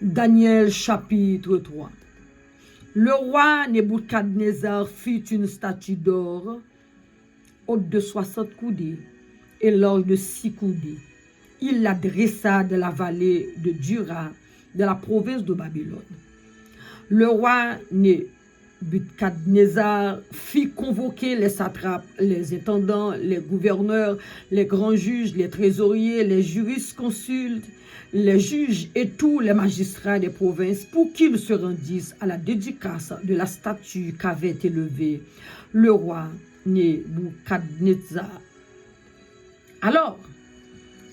Daniel chapitre 3. Le roi Nebuchadnezzar fit une statue d'or, haute de 60 coudées et large de 6 coudées. Il la dressa de la vallée de Dura, de la province de Babylone. Le roi Nebuchadnezzar fit convoquer les satrapes, les intendants, les gouverneurs, les grands juges, les trésoriers, les jurisconsultes, les juges et tous les magistrats des provinces pour qu'ils se rendissent à la dédicace de la statue qu'avait élevée le roi Nebuchadnezzar. Alors,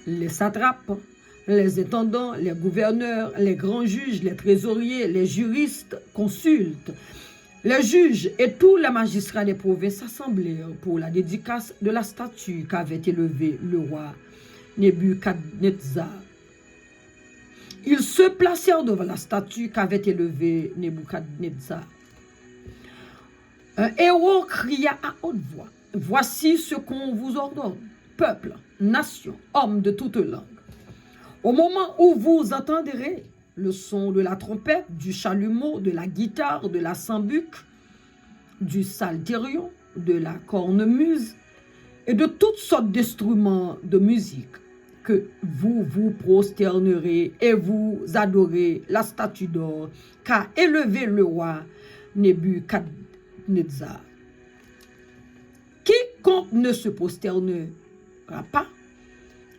les satrapes, les intendants, les gouverneurs, les grands juges, les trésoriers, les juristes, consultes, les juges et tous les magistrats des provinces s'assemblèrent pour la dédicace de la statue qu'avait élevée le roi Nebuchadnezzar. Ils se placèrent devant la statue qu'avait élevée Nebuchadnezzar. Un héros cria à haute voix, « Voici ce qu'on vous ordonne, peuple, nation, hommes de toute langue. Au moment où vous entendrez le son de la trompette, du chalumeau, de la guitare, de la sambuc, du psalterion, de la cornemuse et de toutes sortes d'instruments de musique, que vous vous prosternerez et vous adorez la statue d'or qu'a élevé le roi Nebuchadnezzar. Quiconque ne se prosternera pas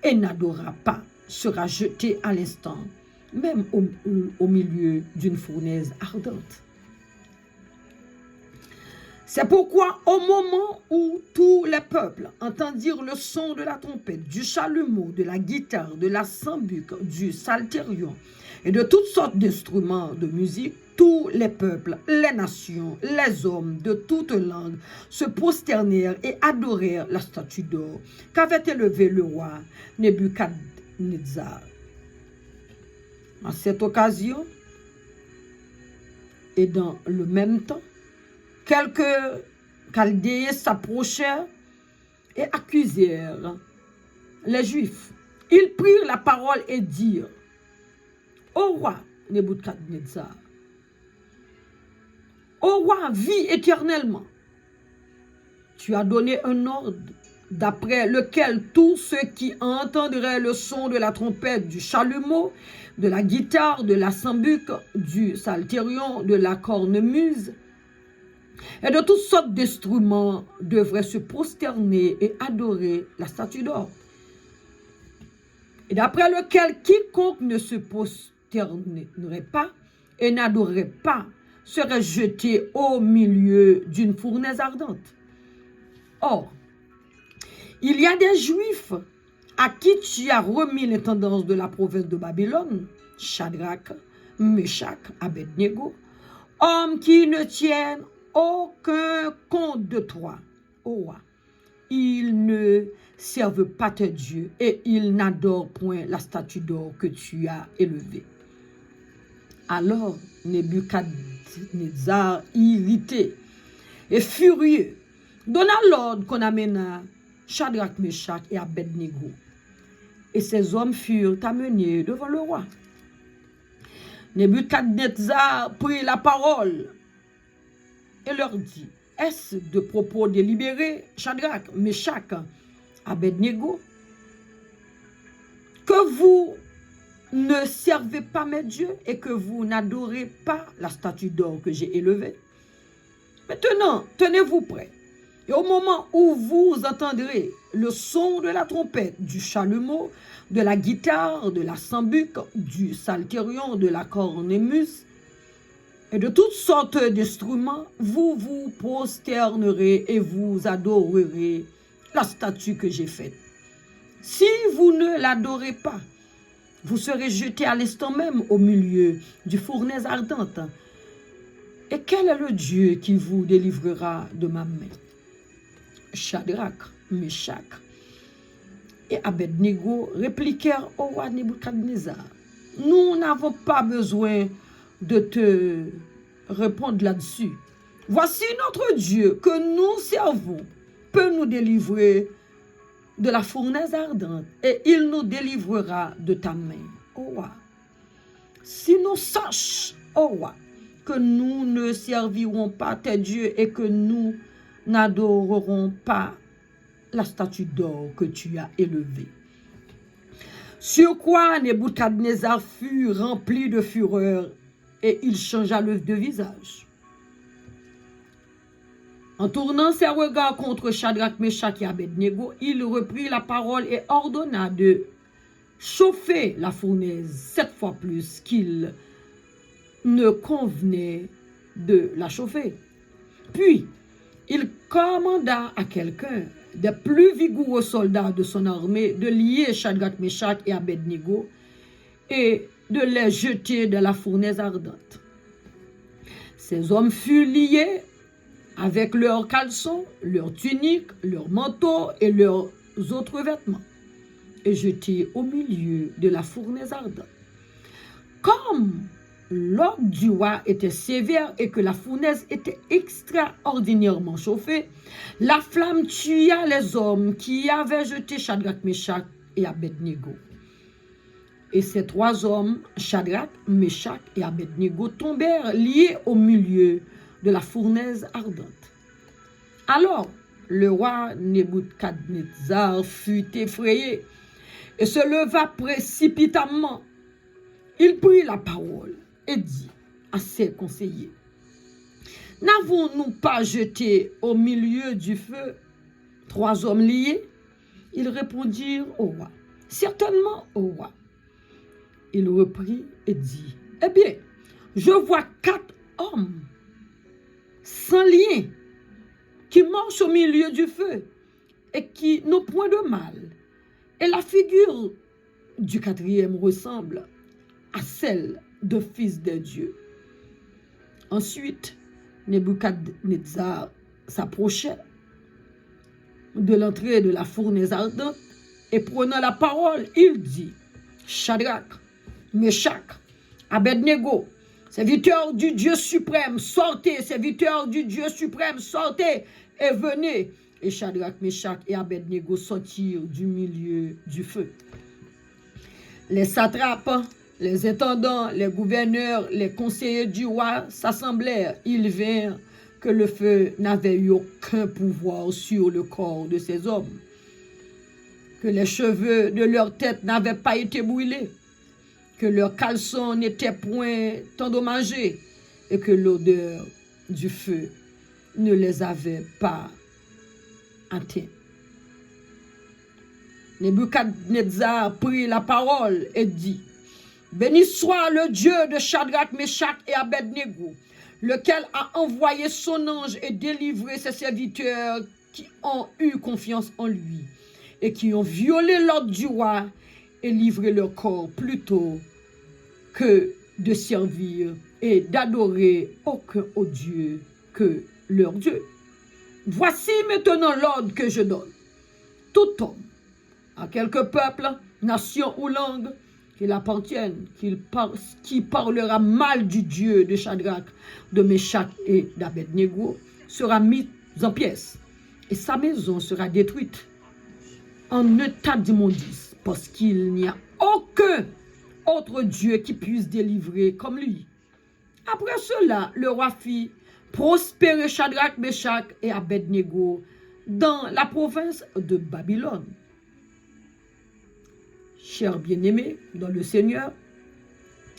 et n'adorera pas sera jeté à l'instant, même au milieu d'une fournaise ardente. C'est pourquoi au moment où tous les peuples entendirent le son de la trompette, du chalumeau, de la guitare, de la sambuc, du psalterion et de toutes sortes d'instruments de musique, tous les peuples, les nations, les hommes de toutes langues se prosternèrent et adorèrent la statue d'or qu'avait élevée le roi Nebuchadnezzar. À cette occasion, et dans le même temps, quelques Chaldéens s'approchèrent et accusèrent les Juifs. Ils prirent la parole et dirent, « Ô roi Nebuchadnezzar, ô roi, vis éternellement. Tu as donné un ordre d'après lequel tous ceux qui entendraient le son de la trompette, du chalumeau, de la guitare, de la sambuc, du psalterion, de la cornemuse, et de toutes sortes d'instruments devraient se prosterner et adorer la statue d'or. Et d'après lequel quiconque ne se prosternerait pas et n'adorerait pas serait jeté au milieu d'une fournaise ardente. Or, il y a des Juifs à qui tu as remis l'intendance de la province de Babylone, Shadrach, Meshach, Abednego, hommes qui ne tiennent aucun compte de toi, ô roi. Ils ne servent pas tes dieux et ils n'adorent point la statue d'or que tu as élevée. » Alors Nebuchadnezzar, irrité et furieux, donna l'ordre qu'on amena Shadrach, Meshach et Abednego. Et ces hommes furent amenés devant le roi. Nebuchadnezzar prit la parole et leur dit, « Est-ce de propos délibérés, Shadrach, Meshach, Abednego, que vous ne servez pas mes dieux et que vous n'adorez pas la statue d'or que j'ai élevée? Maintenant, tenez-vous prêts. Et au moment où vous entendrez le son de la trompette, du chalumeau, de la guitare, de la sambuc, du psalterion, de la cornemuse et de toutes sortes d'instruments, vous vous prosternerez et vous adorerez la statue que j'ai faite. Si vous ne l'adorez pas, vous serez jeté à l'instant même au milieu du fournaise ardente. Et quel est le Dieu qui vous délivrera de ma main? » Shadrach, Meshach et Abednego répliquèrent au roi Nebuchadnezzar, « Nous n'avons pas besoin de te répondre là-dessus. Voici notre Dieu que nous servons peut nous délivrer de la fournaise ardente et il nous délivrera de ta main, ô roi. Sinon, sache, ô roi, que nous ne servirons pas tes dieux et que nous n'adorerons pas la statue d'or que tu as élevée. Sur quoi Nebuchadnezzar fut rempli de fureur et il changea de visage. En tournant ses regards contre Shadrach, Meshach et Abednego, il reprit la parole et ordonna de chauffer la fournaise 7 fois plus qu'il ne convenait de la chauffer. Puis, il commanda à quelqu'un des plus vigoureux soldats de son armée de lier Shadrach, Meshach et Abednego et de les jeter dans la fournaise ardente. Ces hommes furent liés avec leurs caleçons, leurs tuniques, leurs manteaux et leurs autres vêtements, et jetés au milieu de la fournaise ardente. Comme l'ordre du roi était sévère et que la fournaise était extraordinairement chauffée, la flamme tua les hommes qui avaient jeté Shadrach, Meshach et Abednego. Et ces 3 hommes, Shadrach, Meshach et Abednego, tombèrent liés au milieu de la fournaise ardente. Alors, le roi Nebuchadnezzar fut effrayé et se leva précipitamment. Il prit la parole et dit à ses conseillers, « N'avons-nous pas jeté au milieu du feu 3 hommes liés? » Ils répondirent au roi, « Certainement, au roi. » Il reprit et dit, « Eh bien, je vois 4 hommes sans lien qui marchent au milieu du feu et qui n'ont point de mal. Et la figure du 4e ressemble à celle de fils de Dieu. » Ensuite, Nebuchadnezzar s'approchait de l'entrée de la fournaise ardente et prenant la parole, il dit, « Shadrach, Meshach, Abednego, serviteurs du Dieu suprême, sortez, serviteurs du Dieu suprême, sortez et venez. » Et Shadrach, Meshach et Abednego sortirent du milieu du feu. Les satrapes, les intendants, les gouverneurs, les conseillers du roi s'assemblèrent. Ils virent que le feu n'avait eu aucun pouvoir sur le corps de ces hommes, que les cheveux de leur tête n'avaient pas été brûlés, que leurs caleçons n'étaient point endommagés et que l'odeur du feu ne les avait pas atteints. Nebuchadnezzar prit la parole et dit, « Béni soit le Dieu de Shadrach, Meshach et Abednego, lequel a envoyé son ange et délivré ses serviteurs qui ont eu confiance en lui et qui ont violé l'ordre du roi et livré leur corps plutôt que de servir et d'adorer aucun autre Dieu que leur Dieu. Voici maintenant l'ordre que je donne. Tout homme, à quelque peuple, nation ou langue qu'il appartienne, qui parlera mal du Dieu de Shadrach, de Meshach et d'Abednego, sera mis en pièces et sa maison sera détruite en état d'immondice, parce qu'il n'y a aucun autre Dieu qui puisse délivrer comme lui. » Après cela, le roi fit prospérer Shadrach, Meshach et Abednego dans la province de Babylone. Chers bien-aimés dans le Seigneur,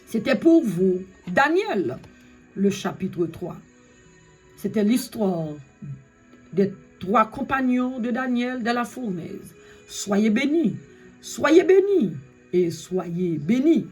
c'était pour vous Daniel, le chapitre 3. C'était l'histoire des 3 compagnons de Daniel dans la fournaise. Soyez bénis et soyez bénis.